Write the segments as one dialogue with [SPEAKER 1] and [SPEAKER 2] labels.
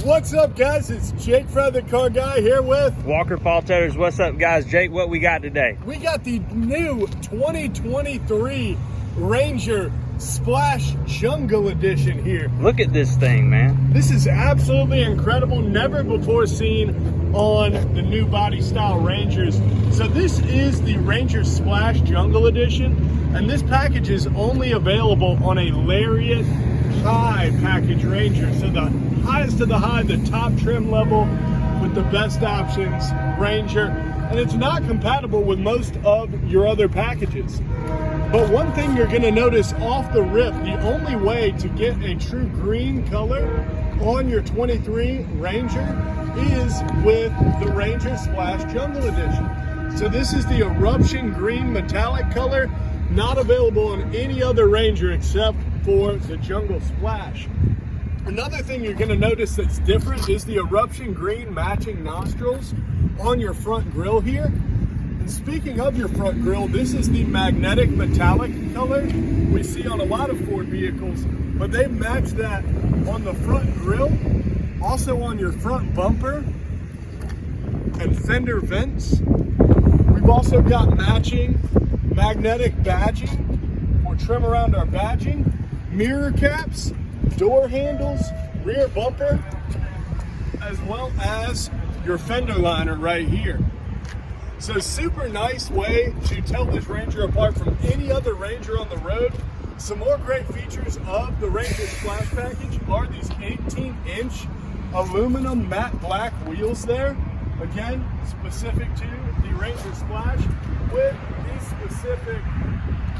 [SPEAKER 1] What's up, guys? It's Jake from the Car Guy here with
[SPEAKER 2] Walker Paul Tethers. What's up, guys? Jake, what we got today?
[SPEAKER 1] We got the new 2023 Ranger Splash Jungle Edition here.
[SPEAKER 2] Look at this thing, man.
[SPEAKER 1] This is absolutely incredible. Never before seen on the new body style Rangers. So this is the Ranger Splash Jungle Edition, and this package is only available on a LARIAT High package Ranger. So the highest of the high, the top trim level with the best options Ranger, and it's not compatible with most of your other packages. But one thing you're going to notice off the rip, the only way to get a true green color on your 23 Ranger is with the Ranger Splash Jungle Edition. So this is the Eruption Green metallic color, not available on any other Ranger except for the Jungle Splash. Another thing you're going to notice that's different is the Eruption Green matching nostrils on your front grille here. And speaking of your front grille, this is the magnetic metallic color we see on a lot of Ford vehicles, but they match that on the front grille, also on your front bumper and fender vents. We've also got matching magnetic badging for trim around our badging, mirror caps, door handles, rear bumper, as well as your fender liner right here. So super nice way to tell this Ranger apart from any other Ranger on the road. Some more great features of the Ranger Splash package are these 18-inch aluminum matte black wheels there. Again, specific to the Ranger Splash with these specific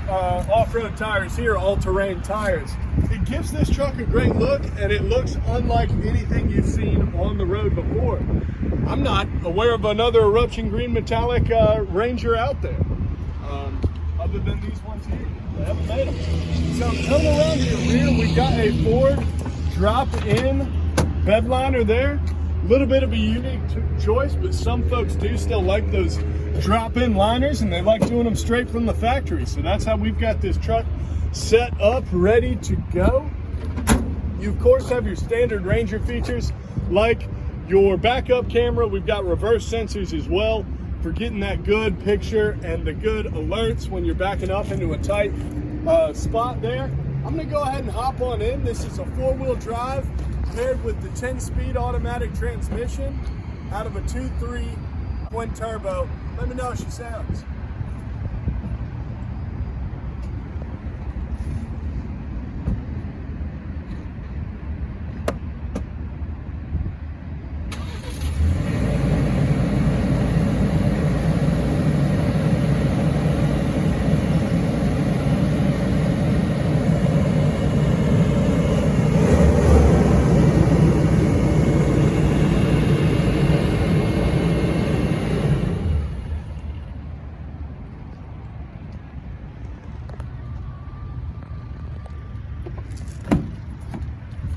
[SPEAKER 1] off-road tires here, all-terrain tires. It gives this truck a great look, and it looks unlike anything you've seen on the road before. I'm not aware of another Eruption Green metallic Ranger out there, other than these ones here. They haven't made them. So coming around your rear, we got a Ford drop-in bed liner there. A little bit of a unique choice, but some folks do still like those drop-in liners, and they like doing them straight from the factory. So that's how we've got this truck set up, ready to go. You of course have your standard Ranger features like your backup camera. We've got reverse sensors as well for getting that good picture and the good alerts when you're backing up into a tight spot there. I'm gonna go ahead and hop on in. This is a 4-wheel drive paired with the 10-speed automatic transmission out of a 2.3 twin turbo. Let me know how she sounds.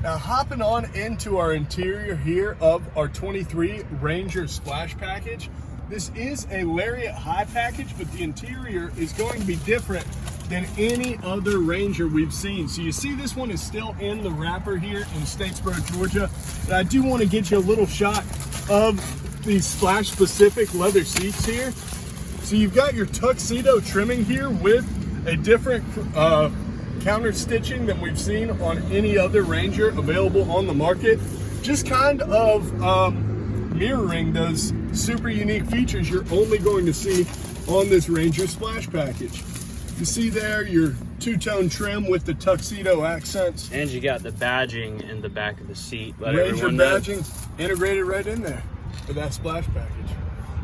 [SPEAKER 1] Now hopping on into our interior here of our 23 Ranger Splash package. This is a LARIAT High package, but the interior is going to be different than any other Ranger we've seen. So you see this one is still in the wrapper here in Statesboro, Georgia. But I do want to get you a little shot of these Splash specific leather seats here. So you've got your tuxedo trimming here with a different counter stitching than we've seen on any other Ranger available on the market. Just kind of mirroring those super unique features you're only going to see on this Ranger Splash package. You see there your two-tone trim with the tuxedo accents.
[SPEAKER 2] And you got the badging in the back of the seat.
[SPEAKER 1] Ranger badging integrated right in there for that Splash package.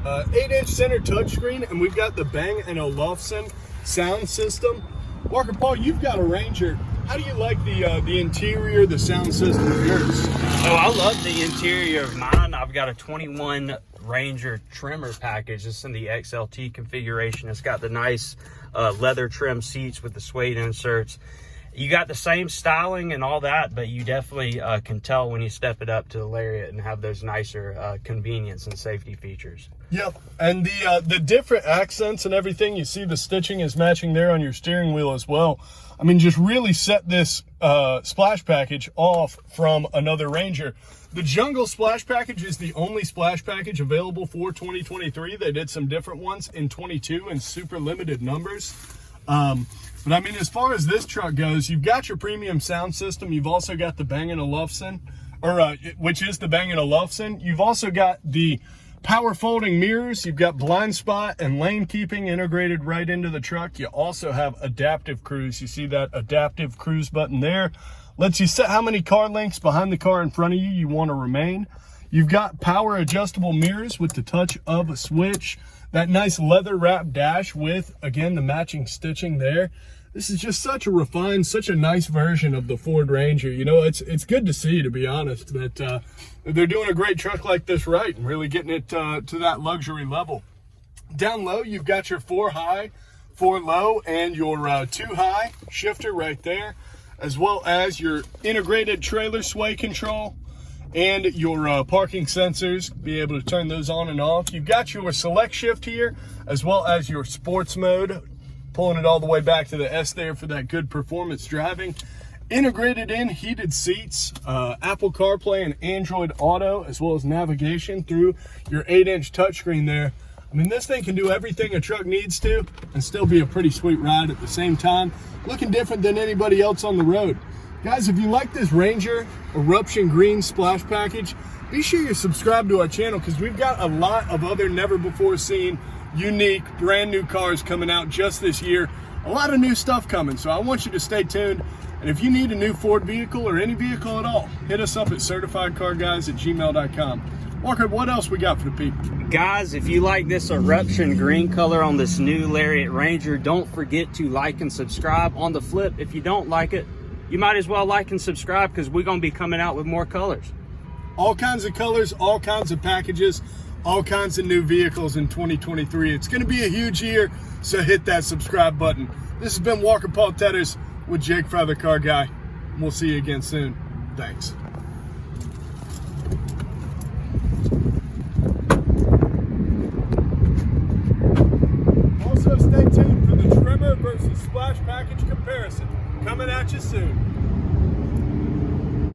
[SPEAKER 1] 8-inch center touchscreen, and we've got the Bang & Olufsen sound system. Walker Paul, you've got a Ranger. How do you like the interior, the sound system of yours?
[SPEAKER 2] Oh, I love the interior of mine. I've got a 21 Ranger trimmer package. It's in the XLT configuration. It's got the nice leather trim seats with the suede inserts. You got the same styling and all that, but you definitely can tell when you step it up to the Lariat and have those nicer convenience and safety features.
[SPEAKER 1] Yep, and the different accents and everything, you see the stitching is matching there on your steering wheel as well. I mean, just really set this splash package off from another Ranger. The Jungle splash package is the only splash package available for 2023. They did some different ones in 22 in super limited numbers. But I mean, as far as this truck goes, you've got your premium sound system. You've also got the Bang & Olufsen, which is the Bang & Olufsen. You've also got the power folding mirrors. You've got blind spot and lane keeping integrated right into the truck. You also have adaptive cruise. You see that adaptive cruise button there. Lets you set how many car lengths behind the car in front of you want to remain. You've got power adjustable mirrors with the touch of a switch. That nice leather wrap dash with, again, the matching stitching there. This is just such a refined, such a nice version of the Ford Ranger. You know, it's good to see, to be honest, that they're doing a great truck like this right and really getting it to that luxury level. Down low, you've got your 4 high, 4 low, and your 2 high shifter right there, as well as your integrated trailer sway control and your parking sensors, be able to turn those on and off. You've got your select shift here, as well as your sports mode, pulling it all the way back to the S there for that good performance driving. Integrated in heated seats, Apple CarPlay and Android Auto, as well as navigation through your 8-inch touchscreen there. I mean, this thing can do everything a truck needs to and still be a pretty sweet ride at the same time, looking different than anybody else on the road. Guys, if you like this Ranger Eruption Green splash package, be sure you're subscribed to our channel, because we've got a lot of other never before seen, unique, brand new cars coming out just this year. A lot of new stuff coming, so I want you to stay tuned. And if you need a new Ford vehicle or any vehicle at all, hit us up at certifiedcarguys@gmail.com. Walker, what else we got for the people?
[SPEAKER 2] Guys, if you like this Eruption green color on this new Lariat Ranger, don't forget to like and subscribe. On the flip, if you don't like it, you might as well like and subscribe, because we're going to be coming out with more colors.
[SPEAKER 1] All kinds of colors, all kinds of packages, all kinds of new vehicles in 2023. It's going to be a huge year, so hit that subscribe button. This has been Walker Paul Tetters with Jake Fry the Car Guy. We'll see you again soon. Thanks. Also, stay tuned for the trimmer versus splash package comparison. Coming at you soon.